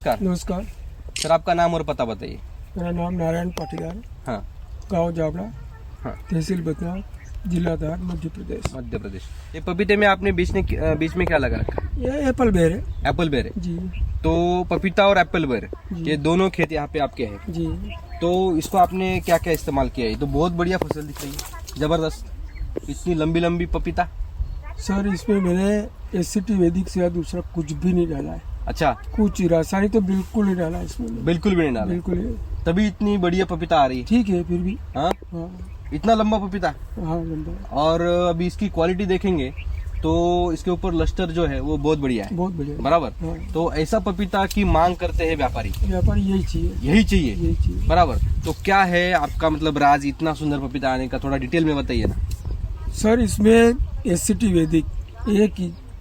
नमस्कार सर, आपका नाम और पता बताइए। मेरा नाम नारायण पाटीदार, हाँ गांव जाबड़ा, हाँ, तहसील बदनाम, जिला धार, मध्य प्रदेश। मध्य प्रदेश। ये पपीते में आपने बीच में क्या लगा रखा? ये एप्पल बेर है एप्पल बेर है। जी। तो पपीता और एप्पल बेर जी। ये दोनों खेत यहाँ पे आपके हैं जी। तो इसको आपने क्या क्या इस्तेमाल किया है? तो बहुत बढ़िया फसल दिख रही है, जबरदस्त, इतनी लंबी लंबी पपीता। सर, इसमें मैंने एससीटी वैदिक से दूसरा कुछ भी नहीं डाला है। अच्छा, कुछ रासायनिक तो बिल्कुल नहीं डाला है इसमें। बिल्कुल भी नहीं डाला, बिल्कुल ही। तभी इतनी बढ़िया पपीता आ रही है। ठीक है, फिर भी। हाँ, हाँ इतना लंबा पपीता। हाँ, लंबा। और अभी इसकी क्वालिटी देखेंगे तो इसके ऊपर लस्टर जो है वो बहुत बढ़िया है, बहुत बढ़िया। बराबर। हाँ। तो ऐसा पपीता की मांग करते हैं व्यापारी, व्यापारी यही चाहिए, यही चाहिए, यही चाहिए। बराबर। तो क्या है आपका मतलब राज इतना सुंदर पपीता आने का, थोड़ा डिटेल में बताइए ना। सर, इसमें एससीटी वैदिक एक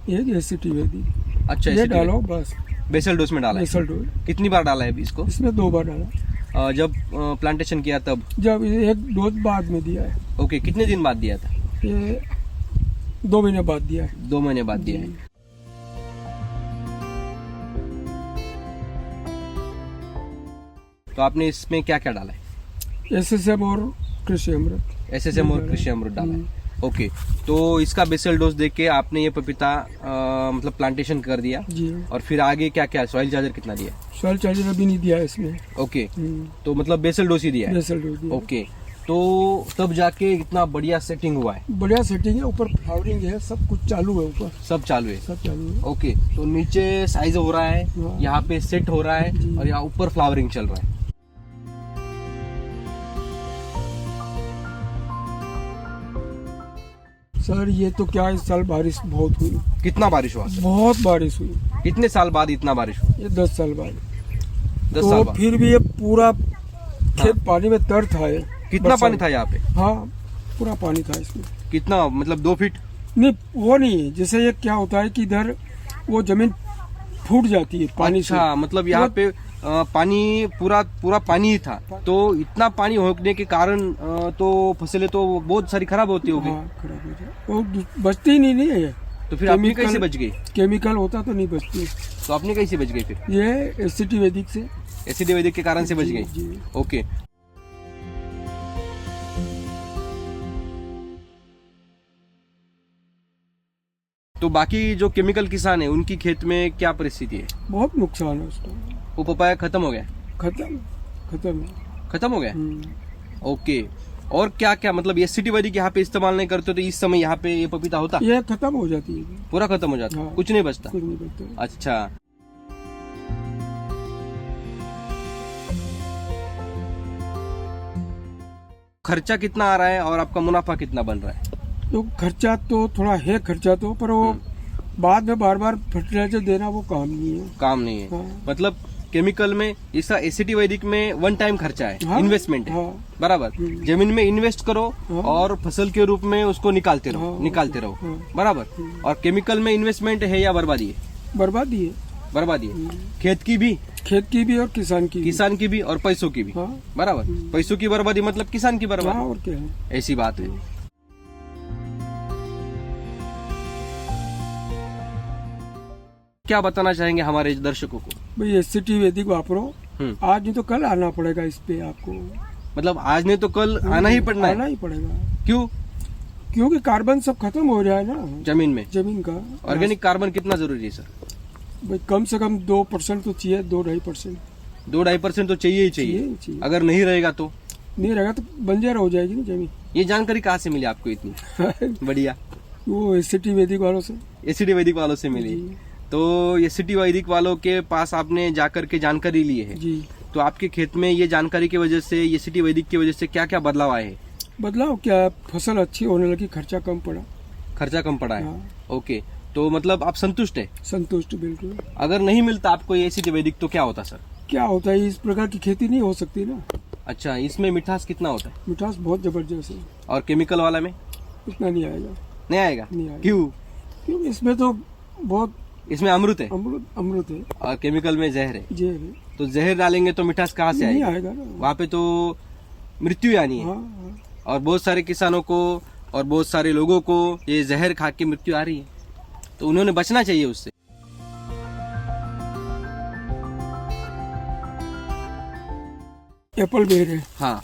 एससीटी वैदिक अच्छा, ये SCT डालो बस। बेसल डोज में डाला है। बेसल डोज कितनी बार डाला है अभी इसको? इसमें 2 बार डाला। जब प्लांटेशन किया तब? जब एक डोज बाद में दिया है। ओके, कितने दिन बाद दिया था? ये 2 महीने बाद दिया है। 2 महीने बाद दिया है। तो आपने इसमें क्या क्या डाला है? एसएसएम और कृषि अमृत। SSM और कृषि अमृत डाला है। ओके, तो इसका बेसल डोज देख के आपने ये पपीता मतलब प्लांटेशन कर दिया जी। और फिर आगे क्या क्या, सॉइल चार्जर कितना दिया? सॉइल चार्जर अभी नहीं दिया है इसमें। ओके, तो मतलब बेसल डोज ही दिया है। बेसल डोज दिया। ओके, तो तब जाके इतना बढ़िया सेटिंग हुआ है। बढ़िया सेटिंग है, ऊपर फ्लावरिंग है, सब कुछ चालू है, ऊपर सब चालू है। सब चालू है। ओके, तो नीचे साइज हो रहा है, हाँ। यहाँ पे सेट हो रहा है जी। और यहाँ ऊपर फ्लावरिंग चल रहा है। सर, ये तो क्या, इस साल बारिश बहुत हुई। कितना बारिश हुआ सर? बहुत बारिश हुई। कितने साल बाद इतना बारिश हुआ? ये 10 साल बाद। 10 तो साल बाद। फिर भी ये पूरा खेत पानी में तर था। ये कितना पानी था यहाँ पे? हाँ, पूरा पानी था इसमें। कितना, मतलब 2 फीट? नहीं, वो नहीं। जैसे ये क्या होता है कि इधर वो जमीन फूट जाती है पानी से। अच्छा, मतलब यहाँ पे पानी पूरा पानी ही था, तो इतना पानी होने के कारण तो फसलें तो बहुत सारी खराब होती होगी। हाँ, खराब हो जाए, वो बचती ही नहीं है। तो फिर आपने कैसे बच गई? केमिकल होता तो नहीं बचती। तो आपने कैसे बच गई फिर? ये एससीटी वैदिक से। एसिड वैदिक के कारण से बच गई। जी। ओके, तो बाकी जो केमिकल किसान है उनकी खेत में क्या परिस्थिति है? बहुत नुकसान है उसका। वो पपाया खत्म हो गया? खत्म खत्म हो गया। ओके, और क्या क्या, मतलब ये सिटी वैदिक यहाँ पे इस्तेमाल नहीं करते तो इस समय यहाँ पे ये पपीता होता? ये खत्म हो जाती है। पूरा खत्म हो जाता? हाँ। कुछ नहीं बचता? कुछ नहीं बचता। अच्छा, खर्चा कितना आ रहा है और आपका मुनाफा कितना बन रहा है? तो खर्चा तो थोड़ा है, खर्चा तो, पर वो बाद में बार बार फर्टिलाइजर देना वो काम नहीं है। काम नहीं है। हाँ। मतलब केमिकल में, इसका एसिटी वैदिक में 1 टाइम खर्चा है। हाँ। इन्वेस्टमेंट है। हाँ। बराबर। जमीन में इन्वेस्ट करो हाँ। और फसल के रूप में उसको निकालते रहो, हाँ। निकालते रहो। हाँ। बराबर। और केमिकल में इन्वेस्टमेंट है या बर्बादी है? बर्बादी है। बर्बादी है, खेत की भी, खेत की भी और किसान की भी। किसान की भी और पैसों की भी। हाँ। बराबर। पैसों की बर्बादी मतलब किसान की हाँ, बर्बादी, और क्या है। ऐसी बात है। क्या बताना चाहेंगे हमारे दर्शकों को? भाई, एससीटी वैदिक वापरो। आज नहीं तो कल आना पड़ेगा इस पे आपको। मतलब आज नहीं तो कल आना ही पड़ना आना है? ही पड़ेगा। क्यों? क्योंकि कार्बन सब खत्म हो रहा है ना जमीन में। जमीन का। ऑर्गेनिक कार्बन कितना जरूरी है सर? भाई, कम से कम 2% तो चाहिए, 2-2.5%। 2-2.5% तो चाहिए ही चाहिए। चाहिए। अगर नहीं रहेगा तो? नहीं रहेगा तो बंजर हो जाएगी ना जमीन। ये जानकारी कहाँ से मिली आपको इतनी बढ़िया? वो एससीटी वैदिक वालों से। एसिडी वैदिक वालों से मिली। जी। तो एसिडी वैदिक वालों के पास आपने जाकर के जानकारी ली है। जी। तो आपके खेत में ये जानकारी की वजह से, एसिडी वैदिक की वजह से क्या क्या बदलाव आए हैं? बदलाव क्या, फसल अच्छी होने लगी, खर्चा कम पड़ा। खर्चा कम पड़ा है। हाँ। ओके, तो मतलब आप संतुष्ट है? संतुष्ट बिल्कुल। अगर नहीं मिलता आपको ये एसिडी वैदिक तो क्या होता सर? क्या होता है, इस प्रकार की खेती नहीं हो सकती ना। अच्छा, इसमें मिठास कितना होता है? मिठास बहुत जबरदस्त है। और केमिकल वाला में इतना नहीं आएगा। नहीं आएगा? नहीं आएगा। क्यों? क्योंकि इसमें तो बहुत इसमें अमृत है अमृत है। और केमिकल में जहर है। जे है। तो जहर डालेंगे तो मिठास कहाँ से नहीं आएगी? आएगा ना। वहाँ पे तो मृत्यु ही आनी है। हाँ, हाँ। और बहुत सारे किसानों को और बहुत सारे लोगों को ये जहर खा के मृत्यु आ रही है, तो उन्होंने बचना चाहिए उससे। एप्पल बेर है, हाँ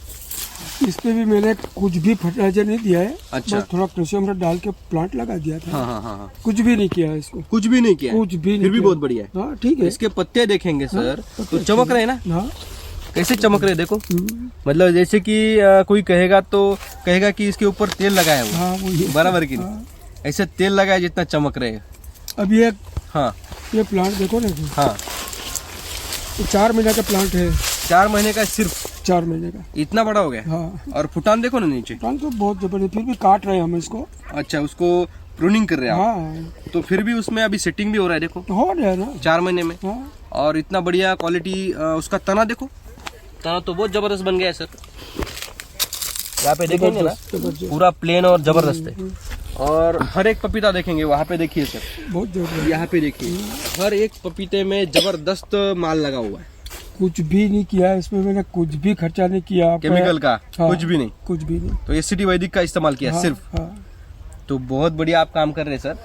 इस पे भी मैंने कुछ भी फर्टिलाइजर नहीं दिया है। अच्छा। बस थोड़ा कैल्शियम अमृत डाल के प्लांट लगा दिया था। हाँ हाँ हाँ हाँ। कुछ भी नहीं किया है इसको, कुछ भी नहीं किया, कुछ भी नहीं फिर भी किया। बहुत बढ़िया है। हाँ ठीक है। इसके पत्ते देखेंगे सर पत्ते तो चमक रहे हैं ना, हाँ कैसे चमक रहे हैं देखो। हम्म, मतलब जैसे कि कोई कहेगा तो कहेगा कि इसके ऊपर तेल लगाया है वो, हाँ वो ये बराबर की नहीं, हाँ। ऐसे तेल लगाया जितना चमक रहे हैं। अब ये हाँ प्लांट देखो ना, हाँ, ये 4 महीने का प्लांट है, 4 महीने का सिर्फ, 4 महीने का। इतना बड़ा हो गया। हाँ और फुटान देखो ना नीचे। प्लांट तो बहुत जबरदस्त, फिर भी काट रहे हैं हम इसको। अच्छा, उसको प्रूनिंग कर रहे हैं आप, हाँ तो फिर भी उसमें अभी सेटिंग भी हो रहा है देखो, हो रहा है ना। 4 महीने में। हाँ और इतना बढ़िया क्वालिटी उसका तना देखो, तना तो बहुत जबरदस्त बन गया है सर। यहाँ पे देखेंगे ना जबरदस्त, पूरा प्लेन और जबरदस्त है। और हर एक पपीता देखेंगे वहाँ पे, देखिए सर, बहुत जबरदस्त। यहाँ पे देखिए हर एक पपीते में जबरदस्त माल लगा हुआ है। कुछ भी नहीं किया है इसमें, मैंने कुछ भी खर्चा नहीं किया। केमिकल का हाँ, कुछ भी नहीं, कुछ भी नहीं। तो एससीटी वैदिक का इस्तेमाल किया हाँ, सिर्फ। हाँ। तो बहुत बढ़िया आप काम कर रहे हैं सर।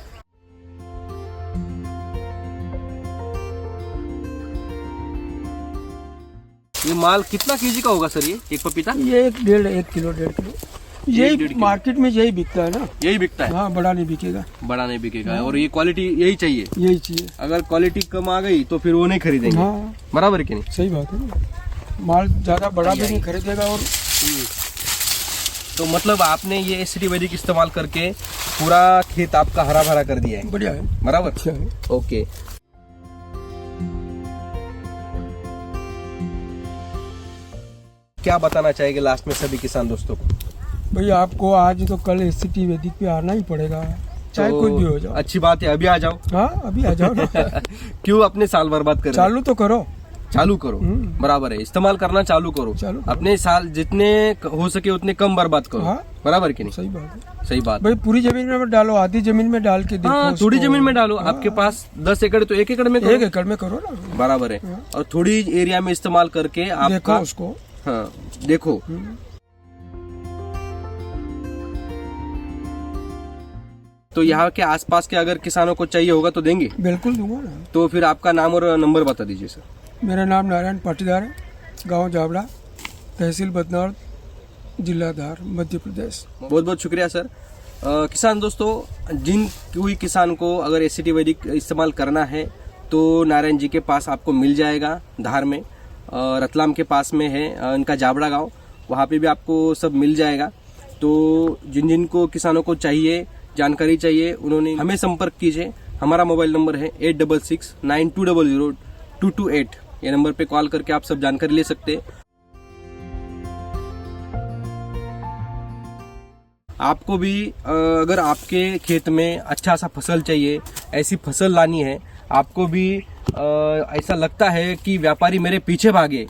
ये माल कितना केजी का होगा सर, ये एक पपीता? ये 1 किलो 1.5 किलो डेढ़ यही किलो। मार्केट में यही बिकता है ना। यही बिकता है, हाँ बड़ा नहीं बिकेगा, बड़ा नहीं बिकेगा। और ये क्वालिटी यही चाहिए, यही चाहिए। अगर क्वालिटी कम आ गई तो फिर वो नहीं खरीदेंगे, हाँ बराबर है कि नहीं? सही बात है ना, माल ज्यादा बड़ा भी नहीं खरीदेगा। और तो मतलब आपने ये एससीटी वैदिक इस्तेमाल करके पूरा खेत आपका हरा भरा कर दिया है, बढ़िया है, बराबर? अच्छा है। ओके। क्या बताना चाहेंगे लास्ट में सभी किसान दोस्तों को? भैया आपको आज तो कल एससीटी वैदिक पे आना ही पड़ेगा, चाहे तो कोई भी हो जाओ। अच्छी बात है, अभी आ जाओ। हाँ अभी आ जाओ ना। क्यों अपने साल बर्बाद कर रहे हो? चालू तो करो। चालू करो, बराबर है, इस्तेमाल करना चालू करो। चालू करो। अपने साल जितने हो सके उतने कम बर्बाद करो, हाँ। बराबर कि नहीं? सही बात है सही बात। भाई, पूरी जमीन में मत डालो, आधी जमीन में डाल के देखो। हाँ, थोड़ी उसको। जमीन में डालो। आपके पास 10 एकड़ तो 1 एकड़ में करो, 1 एकड़ में करो ना, बराबर है। और थोड़ी एरिया में इस्तेमाल करके देखो आपका, उसको। हाँ देखो। तो यहाँ के आसपास के अगर किसानों को चाहिए होगा तो देंगे? बिल्कुल दूंगा ना। तो फिर आपका नाम और नंबर बता दीजिए सर। मेरा नाम नारायण पाटीदार है, गांव जावड़ा, तहसील बदनौर, जिला धार, मध्य प्रदेश। बहुत बहुत शुक्रिया सर। किसान दोस्तों, जिन कोई किसान को अगर एससीटी वैदिक इस्तेमाल करना है तो नारायण जी के पास आपको मिल जाएगा, धार में, रतलाम के पास में है इनका जाबड़ा गांव, वहाँ पे भी आपको सब मिल जाएगा। तो जिन जिन को किसानों को चाहिए, जानकारी चाहिए, उन्होंने हमें संपर्क कीजिए। हमारा मोबाइल नंबर है 8669200228। ये नंबर पे कॉल करके आप सब जानकारी ले सकते हैं। आपको भी अगर आपके खेत में अच्छा सा फसल चाहिए, ऐसी फसल लानी है, आपको भी ऐसा लगता है कि व्यापारी मेरे पीछे भागे,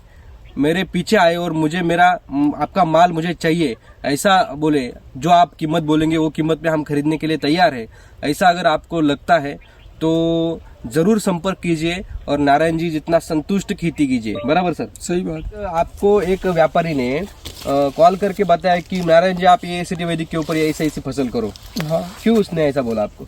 मेरे पीछे आए और मुझे मेरा आपका माल मुझे चाहिए, ऐसा बोले, जो आप कीमत बोलेंगे वो कीमत पे हम खरीदने के लिए तैयार है, ऐसा अगर आपको लगता है तो जरूर संपर्क कीजिए और नारायण जी जितना संतुष्ट खेती कीजिए, बराबर सर? सही बात। आपको एक व्यापारी ने कॉल करके बताया कि नारायण जी आप ये एससीटी वैदिक के ऊपर ऐसे ऐसी फसल करो। हाँ, क्यों उसने ऐसा बोला आपको?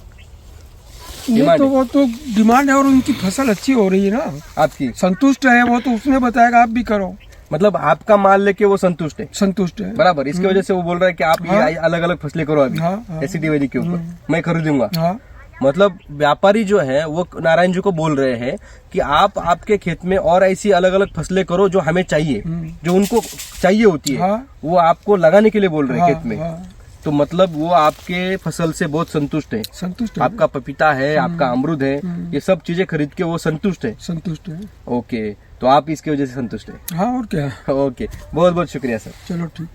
ये डिमांड तो है। वो तो डिमांड है और उनकी फसल अच्छी हो रही है ना, आपकी संतुष्ट है वो, तो उसने बताएगा आप भी करो। मतलब आपका माल लेके वो संतुष्ट है, संतुष्ट है, बराबर। इसकी वजह से वो बोल रहा है कि आप हाँ। ये अलग अलग फसलें करो अभी हाँ, हाँ। एससीटी वैदिक के ऊपर, मैं खरीदूंगा। हाँ मतलब व्यापारी जो है वो नारायण जी को बोल रहे हैं कि आप आपके खेत में और ऐसी अलग अलग फसलें करो जो हमें चाहिए, जो उनको चाहिए होती है, हाँ। वो आपको लगाने के लिए बोल रहे हैं हाँ, खेत में। हाँ। तो मतलब वो आपके फसल से बहुत संतुष्ट है। संतुष्ट है, आपका पपीता है, आपका अमरूद है, ये सब चीजें खरीद के वो संतुष्ट है। संतुष्ट है। ओके, तो आप इसकी वजह से संतुष्ट है। हाँ और क्या। ओके, बहुत बहुत शुक्रिया सर। चलो ठीक।